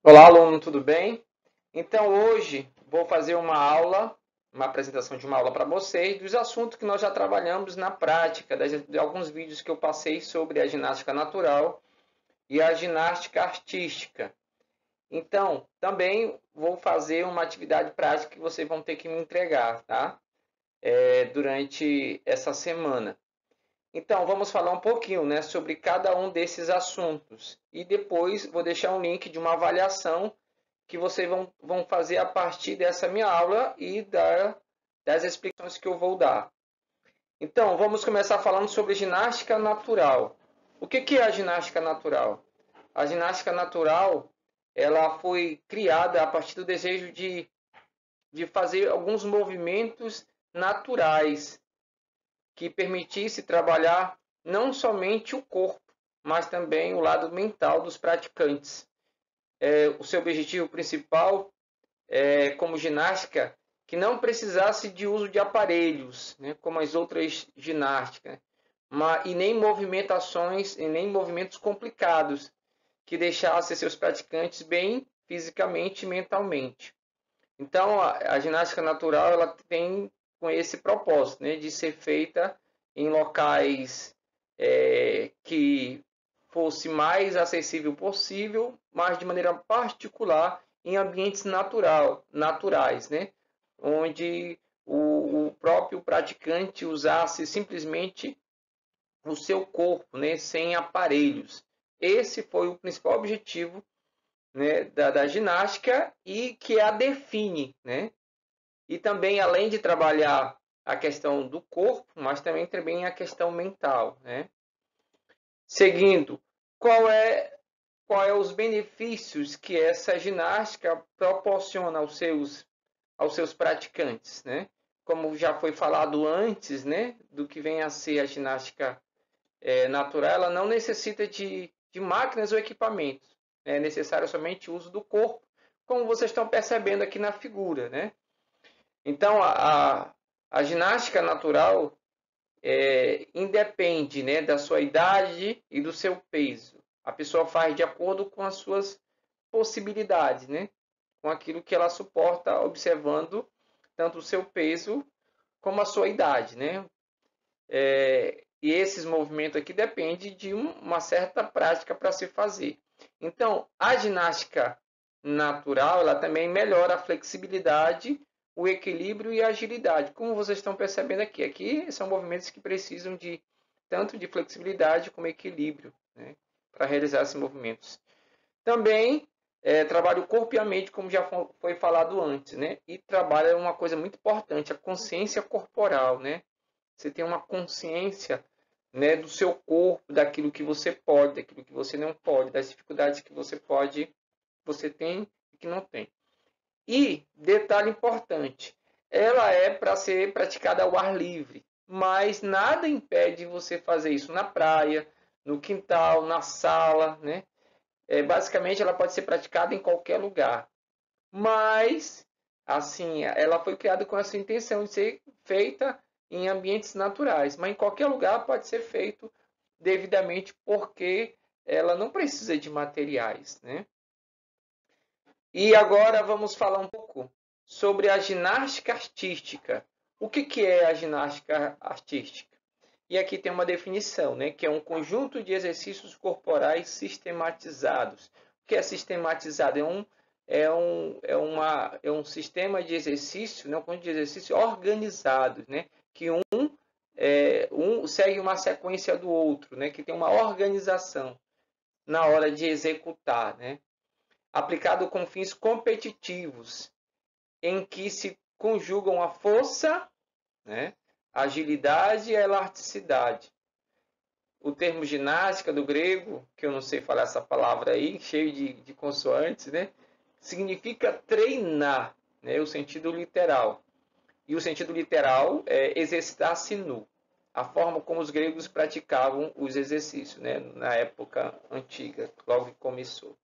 Olá, aluno, tudo bem? Então, hoje vou fazer uma apresentação de uma aula para vocês dos assuntos que nós já trabalhamos na prática, de alguns vídeos que eu passei sobre a ginástica natural e a ginástica artística. Então, também vou fazer uma atividade prática que vocês vão ter que me entregar, tá? Durante essa semana. Então, vamos falar um pouquinho, né, sobre cada um desses assuntos. E depois vou deixar um link de uma avaliação que vocês vão fazer a partir dessa minha aula e das explicações que eu vou dar. Então, vamos começar falando sobre ginástica natural. O que é a ginástica natural? A ginástica natural ela foi criada a partir do desejo de fazer alguns movimentos naturais que permitisse trabalhar não somente o corpo, mas também o lado mental dos praticantes. O seu objetivo principal como ginástica que não precisasse de uso de aparelhos, né, como as outras ginásticas, e nem movimentações e nem movimentos complicados que deixassem seus praticantes bem fisicamente e mentalmente. Então, a ginástica natural ela tem com esse propósito, né, de ser feita em locais que fosse mais acessível possível, mas de maneira particular em ambientes naturais, né, onde o próprio praticante usasse simplesmente o seu corpo, né, sem aparelhos. Esse foi o principal objetivo, né, da ginástica e que a define, né? E também, além de trabalhar a questão do corpo, mas também a questão mental, né? Seguindo, qual é os benefícios que essa ginástica proporciona aos seus praticantes, né? Como já foi falado antes, né, do que vem a ser a ginástica natural, ela não necessita de máquinas ou equipamentos. É necessário somente o uso do corpo, como vocês estão percebendo aqui na figura, né? Então, a ginástica natural independe, né, da sua idade e do seu peso. A pessoa faz de acordo com as suas possibilidades, né? Com aquilo que ela suporta, observando tanto o seu peso como a sua idade, né? E esses movimentos aqui dependem de uma certa prática para se fazer. Então, a ginástica natural, ela também melhora a flexibilidade, o equilíbrio e a agilidade. Como vocês estão percebendo aqui. Aqui são movimentos que precisam de tanto de flexibilidade como equilíbrio, né, para realizar esses movimentos. Também trabalha o corpo e a mente, como já foi falado antes, né? E trabalha uma coisa muito importante, a consciência corporal, né? Você tem uma consciência, né, do seu corpo, daquilo que você pode, daquilo que você não pode, das dificuldades que você tem e que não tem. E, detalhe importante, ela é para ser praticada ao ar livre, mas nada impede você fazer isso na praia, no quintal, na sala, né? Basicamente, ela pode ser praticada em qualquer lugar. Mas, assim, ela foi criada com essa intenção de ser feita em ambientes naturais. Mas em qualquer lugar pode ser feito devidamente porque ela não precisa de materiais, né? E agora vamos falar um pouco sobre a ginástica artística. O que é a ginástica artística? E aqui tem uma definição, né, que é um conjunto de exercícios corporais sistematizados. O que é sistematizado? É um sistema de exercício, né, um conjunto de exercícios organizados, né, que um segue uma sequência do outro, né, que tem uma organização na hora de executar, né, aplicado com fins competitivos, em que se conjugam a força, né, a agilidade e a elasticidade. O termo ginástica do grego, que eu não sei falar essa palavra aí, cheio de consoantes, né, significa treinar, né, o sentido literal. E o sentido literal é exercitar-se nu. A forma como os gregos praticavam os exercícios, né, na época antiga, logo que começou.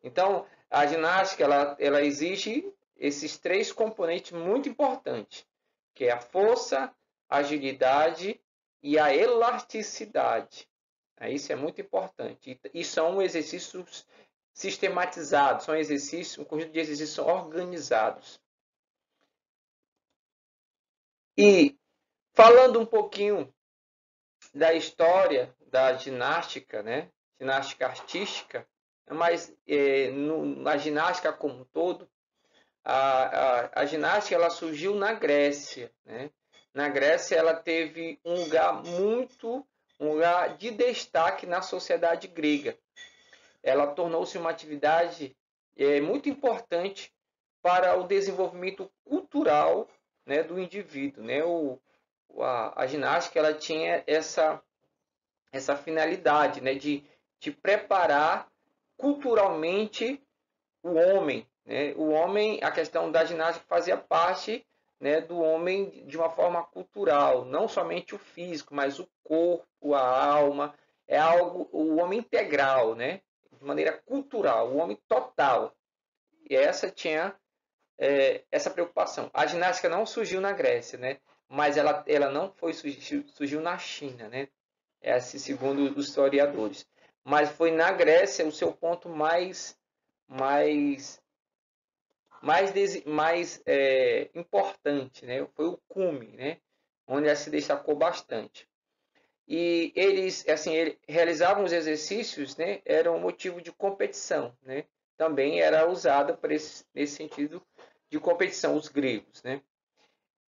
Então, a ginástica ela exige esses três componentes muito importantes, que é a força, a agilidade e a elasticidade. Isso é muito importante. E são exercícios sistematizados, são exercícios, um conjunto de exercícios organizados. E falando um pouquinho da história da ginástica, né? Ginástica artística, mas na ginástica como um todo, a ginástica ela surgiu na Grécia, né? Na Grécia ela teve um lugar de destaque na sociedade grega. Ela tornou-se uma atividade muito importante para o desenvolvimento cultural, né, do indivíduo, né? A ginástica ela tinha essa finalidade, né, de preparar culturalmente o homem, né? O homem, a questão da ginástica fazia parte, né, do homem de uma forma cultural, não somente o físico, mas o corpo, a alma, é algo, o homem integral, né? De maneira cultural, o homem total. E essa tinha essa preocupação. A ginástica não surgiu na Grécia, né? Mas ela não surgiu na China, né? Segundo os historiadores. Mas foi na Grécia o seu ponto mais importante, né? Foi o cume, né? Onde ela se destacou bastante. E eles realizavam os exercícios, né? Era um motivo de competição, né? Também era usada nesse sentido de competição, os gregos, né?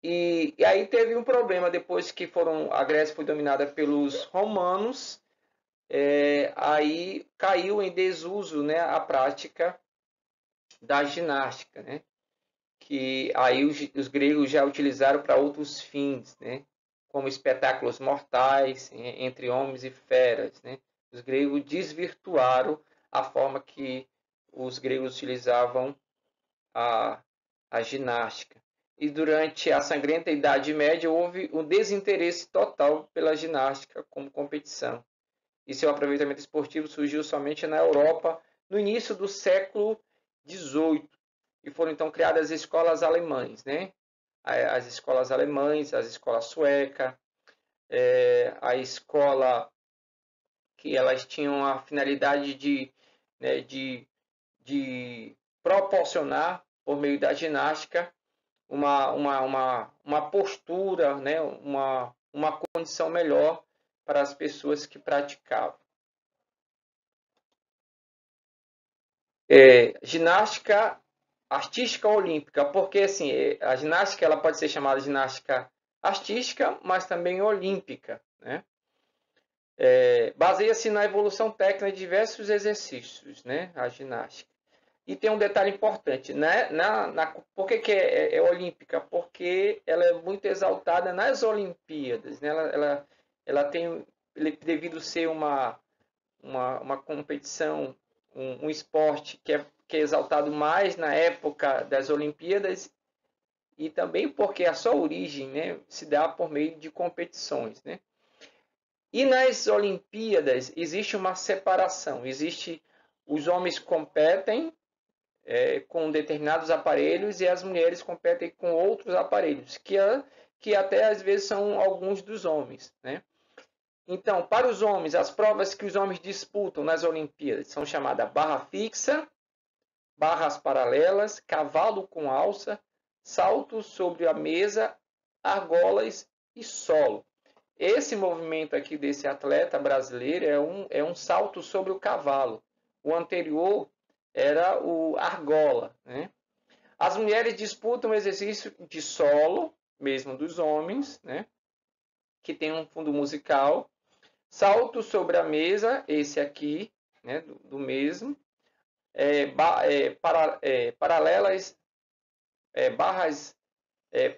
E aí teve um problema depois que a Grécia foi dominada pelos romanos, aí caiu em desuso, né, a prática da ginástica, né? Que aí os gregos já utilizaram para outros fins, né? Como espetáculos mortais entre homens e feras, né? Os gregos desvirtuaram a forma que os gregos utilizavam a ginástica. E durante a sangrenta Idade Média houve um desinteresse total pela ginástica como competição. E seu aproveitamento esportivo surgiu somente na Europa no início do século XVIII. E foram então criadas as escolas alemãs, né? As escolas alemãs, as escolas suecas, a escola que elas tinham a finalidade de proporcionar, por meio da ginástica, uma postura, né? uma condição melhor para as pessoas que praticavam. Ginástica artística olímpica, porque assim, a ginástica ela pode ser chamada de ginástica artística, mas também olímpica, né? Baseia-se na evolução técnica de diversos exercícios, né? A ginástica. E tem um detalhe importante, né? Por que é olímpica? Porque ela é muito exaltada nas Olimpíadas, né? Ela tem, devido ser uma competição, um esporte que é exaltado mais na época das Olimpíadas, e também porque a sua origem, né, se dá por meio de competições, né? E nas Olimpíadas existe uma separação, os homens competem com determinados aparelhos e as mulheres competem com outros aparelhos, que até às vezes são alguns dos homens, né? Então, para os homens, as provas que os homens disputam nas Olimpíadas são chamadas barra fixa, barras paralelas, cavalo com alça, salto sobre a mesa, argolas e solo. Esse movimento aqui desse atleta brasileiro é um salto sobre o cavalo. O anterior era o argola, né? As mulheres disputam o exercício de solo, mesmo dos homens, né? Que tem um fundo musical. Salto sobre a mesa, esse aqui, né, do mesmo. Paralelas, barras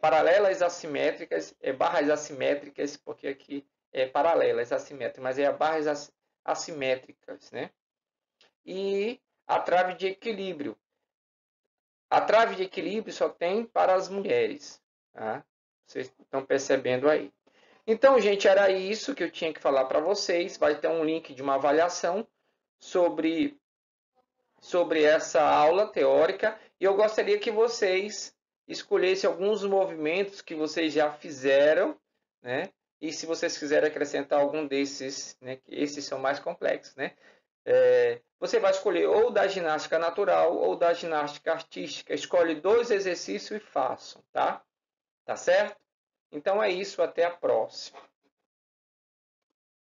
paralelas assimétricas, barras assimétricas, porque aqui é paralelas assimétricas, mas barras assimétricas, né? E a trave de equilíbrio. A trave de equilíbrio só tem para as mulheres, tá? Vocês estão percebendo aí. Então, gente, era isso que eu tinha que falar para vocês. Vai ter um link de uma avaliação sobre essa aula teórica. E eu gostaria que vocês escolhessem alguns movimentos que vocês já fizeram, né? E se vocês quiserem acrescentar algum desses, né? Que esses são mais complexos, né? Você vai escolher ou da ginástica natural ou da ginástica artística. Escolhe 2 exercícios e façam, tá? Tá certo? Então é isso, até a próxima.